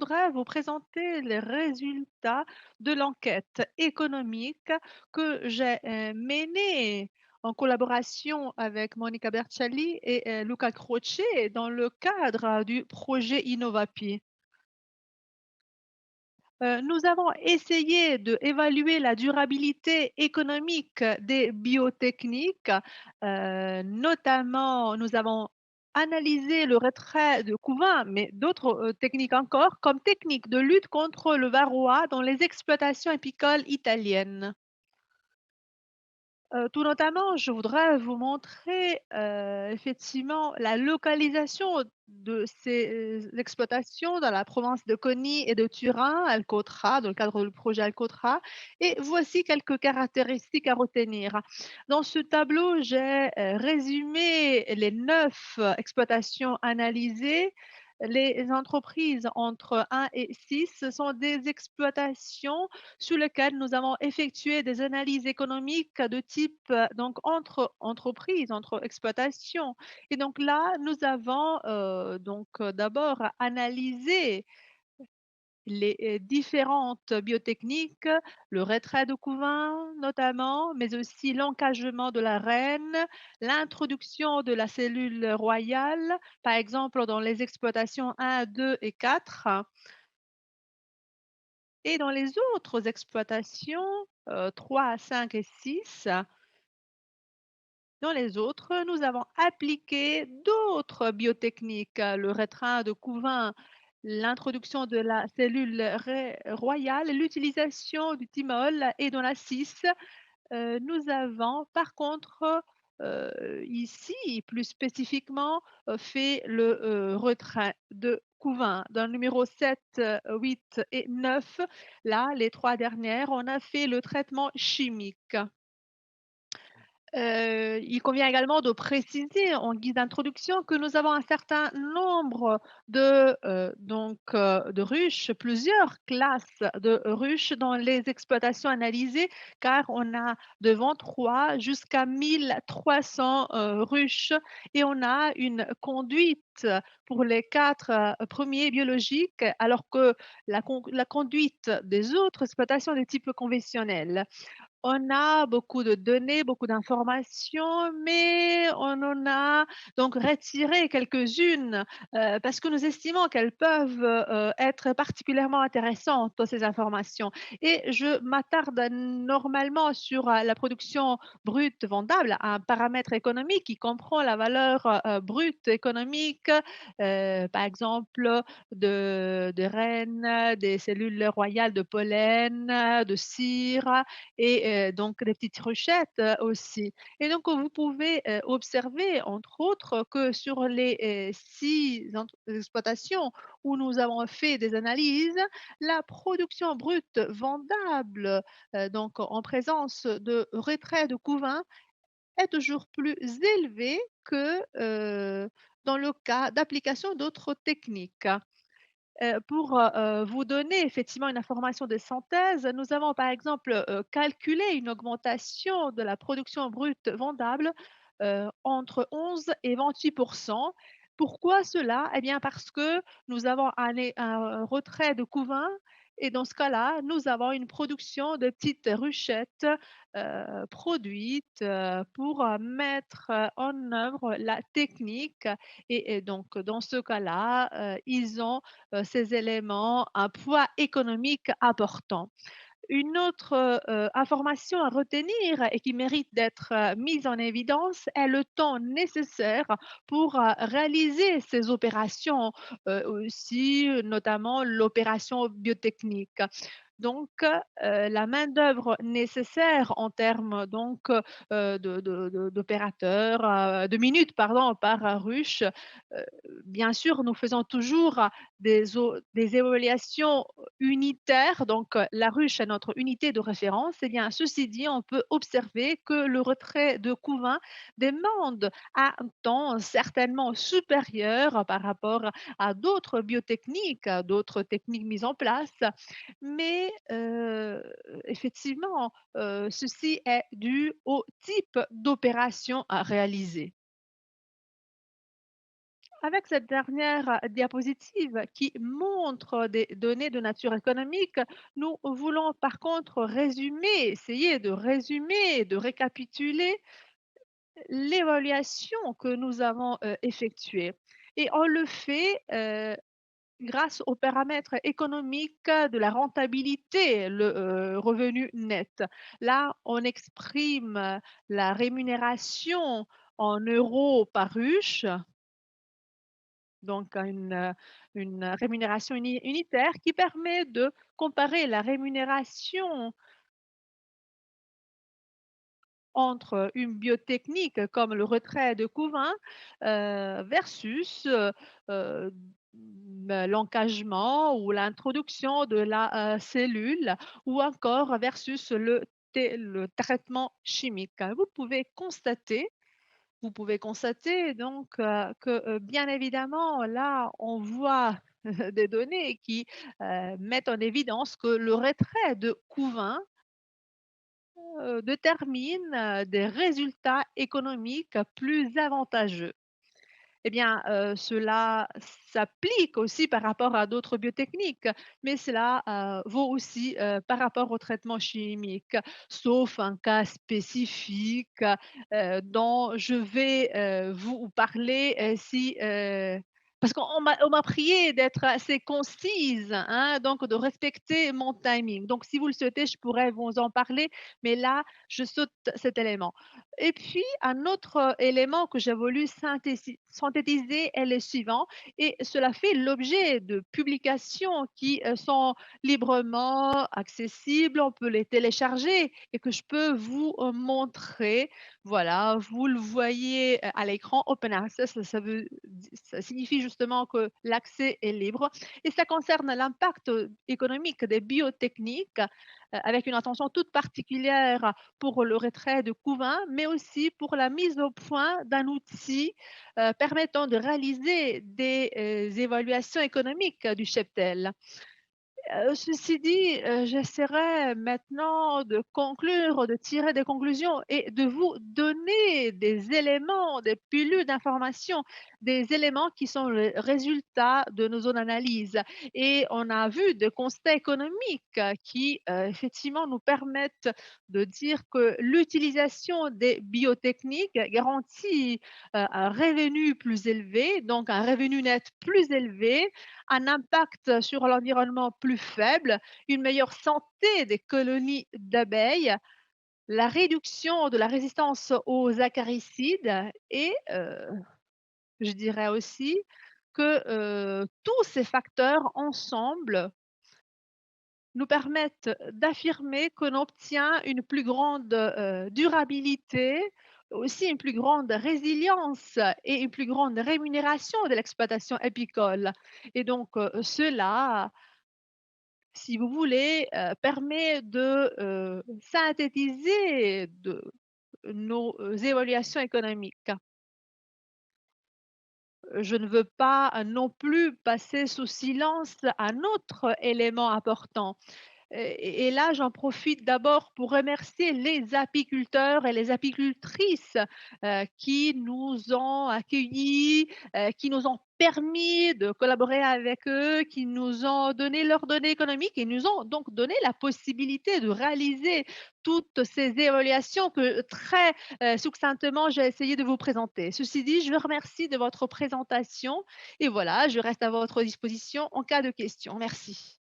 voudrais vous présenter les résultats de l'enquête économique que j'ai menée en collaboration avec Monica Berciali et Luca Croce dans le cadre du projet Innovapi. Nous avons essayé d'évaluer la durabilité économique des biotechniques. Notamment, nous avons analysé le retrait de couvain, mais d'autres techniques encore, comme technique de lutte contre le varroa dans les exploitations apicoles italiennes. Tout notamment, je voudrais vous montrer, effectivement la localisation de ces, exploitations dans la province de Coni et de Turin, Alcotra, dans le cadre du projet Alcotra, et voici quelques caractéristiques à retenir. Dans ce tableau, j'ai, résumé les 9 exploitations analysées. Les entreprises entre 1 et 6, ce sont des exploitations sur lesquelles nous avons effectué des analyses économiques de type donc entre entreprises, entre exploitations. Et donc là, nous avons d'abord analysé les différentes biotechniques, le retrait de couvain notamment, mais aussi l'encagement de la reine, l'introduction de la cellule royale, par exemple dans les exploitations 1, 2 et 4. Et dans les autres exploitations, 3, 5 et 6, dans les autres, nous avons appliqué d'autres biotechniques, le rétrait de couvain, l'introduction de la cellule royale, l'utilisation du thymol et dans la 6, nous avons par contre, ici, plus spécifiquement, fait le, retrait de couvain. Dans le numéro 7, 8 et 9, là, les 3 dernières, on a fait le traitement chimique. Il convient également de préciser en guise d'introduction que nous avons un certain nombre de ruches, plusieurs classes de ruches dans les exploitations analysées, car on a de 23 jusqu'à 1300 ruches et on a une conduite pour les 4 premiers biologiques, alors que la conduite des autres exploitations est de type conventionnel. On a beaucoup de données, beaucoup d'informations, mais on en a donc retiré quelques-unes, parce que nous estimons qu'elles peuvent, être particulièrement intéressantes, ces informations. Et je m'attarde normalement sur, la production brute vendable, un paramètre économique qui comprend la valeur, brute économique, par exemple, de reines, des cellules royales de pollen, de cire, et donc les petites ruchettes, aussi. Et donc vous pouvez, observer entre autres que sur les, 6 exploitations où nous avons fait des analyses, la production brute vendable, donc en présence de retrait de couvain est toujours plus élevée que, dans le cas d'application d'autres techniques. Pour, vous donner effectivement une information de synthèse, nous avons par exemple, calculé une augmentation de la production brute vendable, entre 11 et 28. Pourquoi cela? Eh bien parce que nous avons un retrait de couvain et dans ce cas-là, nous avons une production de petites ruchettes, produites, pour, mettre, en œuvre la technique et donc dans ce cas-là, ils ont ces éléments un poids économique important. Une autre, information à retenir et qui mérite d'être, mise en évidence est le temps nécessaire pour, réaliser ces opérations, aussi notamment l'opération biotechnique. Donc, la main-d'œuvre nécessaire en termes donc, d'opérateurs, de minutes pardon, par, ruche, bien sûr, nous faisons toujours des évaluations unitaires, donc la ruche est notre unité de référence. Eh bien, ceci dit, on peut observer que le retrait de couvain demande un temps certainement supérieur par rapport à d'autres biotechniques, à d'autres techniques mises en place. Mais effectivement, ceci est dû au type d'opération à réaliser. Avec cette dernière diapositive qui montre des données de nature économique, nous voulons par contre résumer, essayer de résumer, de récapituler l'évaluation que nous avons effectuée. Et on le fait grâce aux paramètres économiques de la rentabilité, le revenu net. Là, on exprime la rémunération en euros par ruche, donc une rémunération unitaire qui permet de comparer la rémunération entre une biotechnique comme le retrait de couvain versus l'encagement ou l'introduction de la cellule ou encore versus le traitement chimique. Vous pouvez constater donc que bien évidemment là on voit des données qui mettent en évidence que le retrait de couvain détermine des résultats économiques plus avantageux. Eh bien, cela s'applique aussi par rapport à d'autres biotechniques, mais cela vaut aussi par rapport au traitement chimique, sauf un cas spécifique dont je vais vous parler si parce on m'a prié d'être assez concise, hein, donc de respecter mon timing. Donc, si vous le souhaitez, je pourrais vous en parler, mais là, je saute cet élément. Et puis, un autre élément que j'ai voulu synthétiser est le suivant, et cela fait l'objet de publications qui sont librement accessibles, on peut les télécharger et que je peux vous montrer. Voilà, vous le voyez à l'écran, Open Access, ça signifie justement que l'accès est libre et ça concerne l'impact économique des biotechniques avec une attention toute particulière pour le retrait de couvain, mais aussi pour la mise au point d'un outil permettant de réaliser des évaluations économiques du cheptel. Ceci dit, j'essaierai maintenant de conclure, de tirer des conclusions et de vous donner des éléments, des pilules d'informations, des éléments qui sont le résultat de nos zones d'analyse. Et on a vu des constats économiques qui, effectivement, nous permettent de dire que l'utilisation des biotechniques garantit, un revenu plus élevé, donc un revenu net plus élevé, un impact sur l'environnement plus faible, une meilleure santé des colonies d'abeilles, la réduction de la résistance aux acaricides et je dirais aussi que tous ces facteurs ensemble nous permettent d'affirmer qu'on obtient une plus grande durabilité, aussi une plus grande résilience et une plus grande rémunération de l'exploitation épicole. Et donc, cela, si vous voulez, permet de synthétiser nos évaluations économiques. Je ne veux pas non plus passer sous silence un autre élément important. Et là, j'en profite d'abord pour remercier les apiculteurs et les apicultrices qui nous ont accueillis, qui nous ont permis de collaborer avec eux, qui nous ont donné leurs données économiques et nous ont donc donné la possibilité de réaliser toutes ces évaluations que très succinctement j'ai essayé de vous présenter. Ceci dit, je vous remercie de votre présentation et voilà, je reste à votre disposition en cas de questions. Merci.